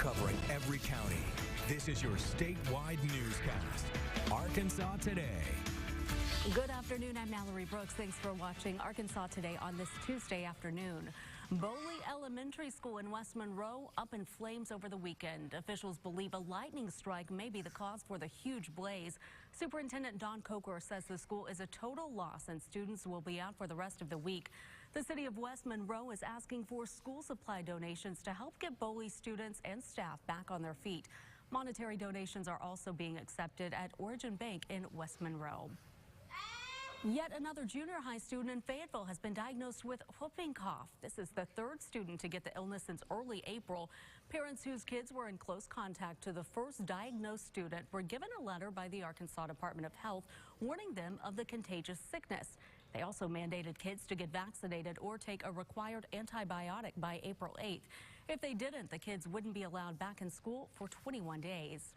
covering every county. This is your statewide newscast, Arkansas Today. Good afternoon, I'm Mallory Brooks. Thanks for watching Arkansas Today on this Tuesday afternoon. Boley Elementary School in West Monroe up in flames over the weekend. Officials believe a lightning strike may be the cause for the huge blaze. Superintendent Don Coker says the school is a total loss and students will be out for the rest of the week. The city of West Monroe is asking for school supply donations to help get Boley students and staff back on their feet. Monetary donations are also being accepted at Origin Bank in West Monroe. Yet another junior high student in Fayetteville has been diagnosed with whooping cough. This is the third student to get the illness since early April. Parents whose kids were in close contact to the first diagnosed student were given a letter by the Arkansas Department of Health warning them of the contagious sickness. They also mandated kids to get vaccinated or take a required antibiotic by April 8th. If they didn't, the kids wouldn't be allowed back in school for 21 days.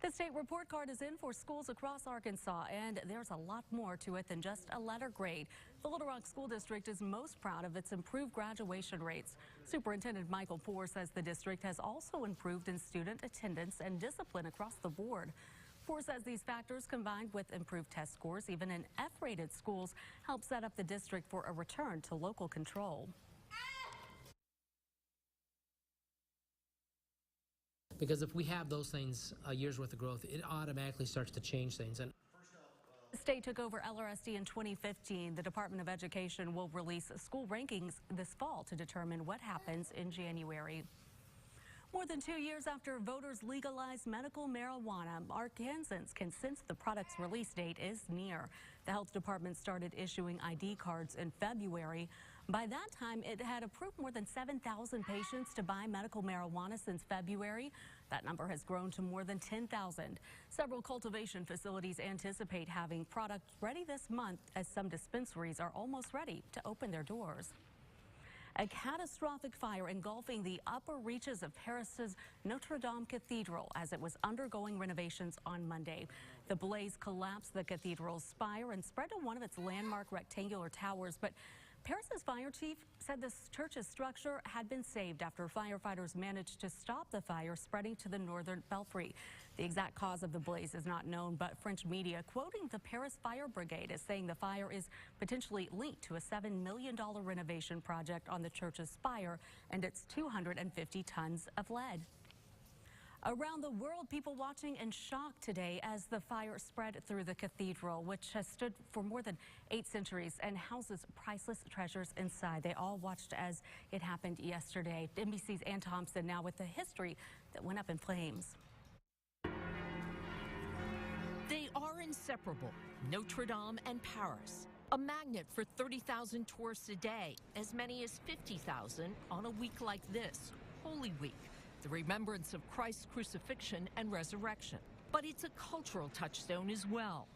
The state report card is in for schools across Arkansas, and there's a lot more to it than just a letter grade. The Little Rock School District is most proud of its improved graduation rates. Superintendent Michael Poore says the district has also improved in student attendance and discipline across the board. Poore says these factors, combined with improved test scores, even in F-rated schools, help set up the district for a return to local control. Because if we have those things, a year's worth of growth, it automatically starts to change things. And the state took over LRSD in 2015. The Department of Education will release school rankings this fall to determine what happens in January. More than 2 years after voters legalized medical marijuana, Arkansans can sense the product's release date is near. The health department started issuing ID cards in February. By that time, it had approved more than 7,000 patients to buy medical marijuana since February. That number has grown to more than 10,000. Several cultivation facilities anticipate having product ready this month, as some dispensaries are almost ready to open their doors. A catastrophic fire engulfing the upper reaches of Paris's Notre Dame Cathedral as it was undergoing renovations on Monday. The blaze collapsed the cathedral's spire and spread to one of its landmark rectangular towers, but Paris's fire chief said this church's structure had been saved after firefighters managed to stop the fire spreading to the northern belfry. The exact cause of the blaze is not known, but French media quoting the Paris Fire Brigade is saying the fire is potentially linked to a $7 million renovation project on the church's spire and its 250 tons of lead. Around the world, people watching in shock today as the fire spread through the cathedral, which has stood for more than 8 centuries and houses priceless treasures inside. They all watched as it happened yesterday. NBC's Ann Thompson now with the history that went up in flames. They are inseparable, Notre Dame and Paris. A magnet for 30,000 tourists a day, as many as 50,000 on a week like this, Holy Week. The remembrance of Christ's crucifixion and resurrection. But it's a cultural touchstone as well.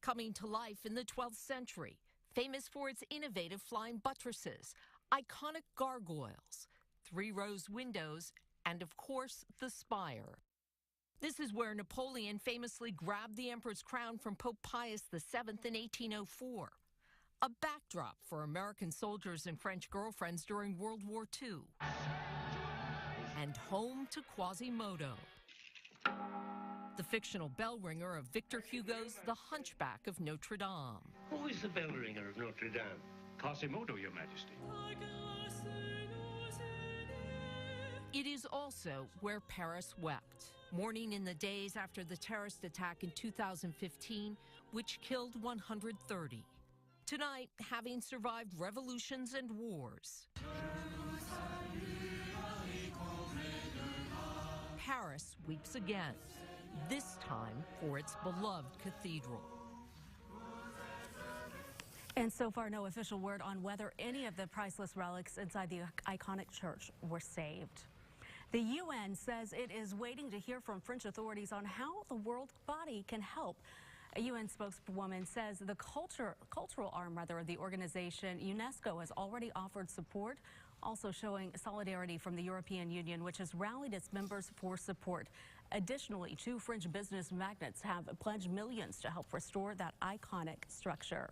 Coming to life in the 12th century, famous for its innovative flying buttresses, iconic gargoyles, 3-rows windows, and of course, the spire. This is where Napoleon famously grabbed the emperor's crown from Pope Pius VII in 1804. A backdrop for American soldiers and French girlfriends during World War II. And home to Quasimodo, the fictional bell ringer of Victor Hugo's The Hunchback of Notre Dame. Who is the bell ringer of Notre Dame? Quasimodo, Your Majesty. It is also where Paris wept, mourning in the days after the terrorist attack in 2015, which killed 130. Tonight, having survived revolutions and wars, Paris weeps again, this time for its beloved cathedral. And so far, no official word on whether any of the priceless relics inside the iconic church were saved. The UN says it is waiting to hear from French authorities on how the world body can help. A UN spokeswoman says the cultural arm of the organization, UNESCO, has already offered support, also showing solidarity from the European Union, which has rallied its members for support. Additionally, 2 French business magnates have pledged millions to help restore that iconic structure.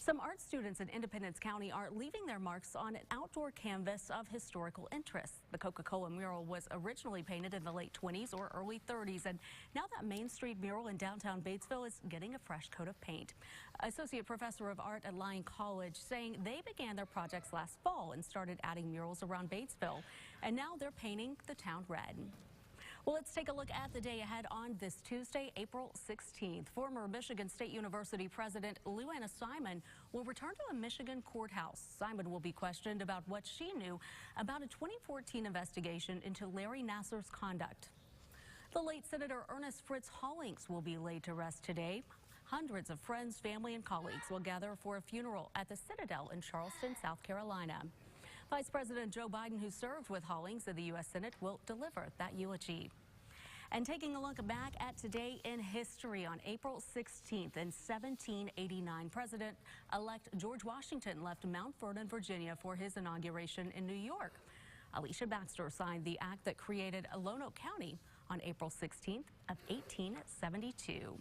Some art students in Independence County are leaving their marks on an outdoor canvas of historical interest. The Coca-Cola mural was originally painted in the late 20s or early 30s, and now that Main Street mural in downtown Batesville is getting a fresh coat of paint. Associate Professor of Art at Lyon College saying they began their projects last fall and started adding murals around Batesville, and now they're painting the town red. Well, let's take a look at the day ahead on this Tuesday, April 16th. Former Michigan State University President Luanna Simon will return to a Michigan courthouse. Simon will be questioned about what she knew about a 2014 investigation into Larry Nassar's conduct. The late Senator Ernest Fritz Hollings will be laid to rest today. Hundreds of friends, family, and colleagues will gather for a funeral at the Citadel in Charleston, South Carolina. Vice President Joe Biden, who served with Hollings in the U.S. Senate, will deliver that eulogy. And taking a look back at today in history, on April 16th in 1789, President-elect George Washington left Mount Vernon, Virginia for his inauguration in New York. Alicia Baxter signed the act that created Lonoke County on April 16th of 1872.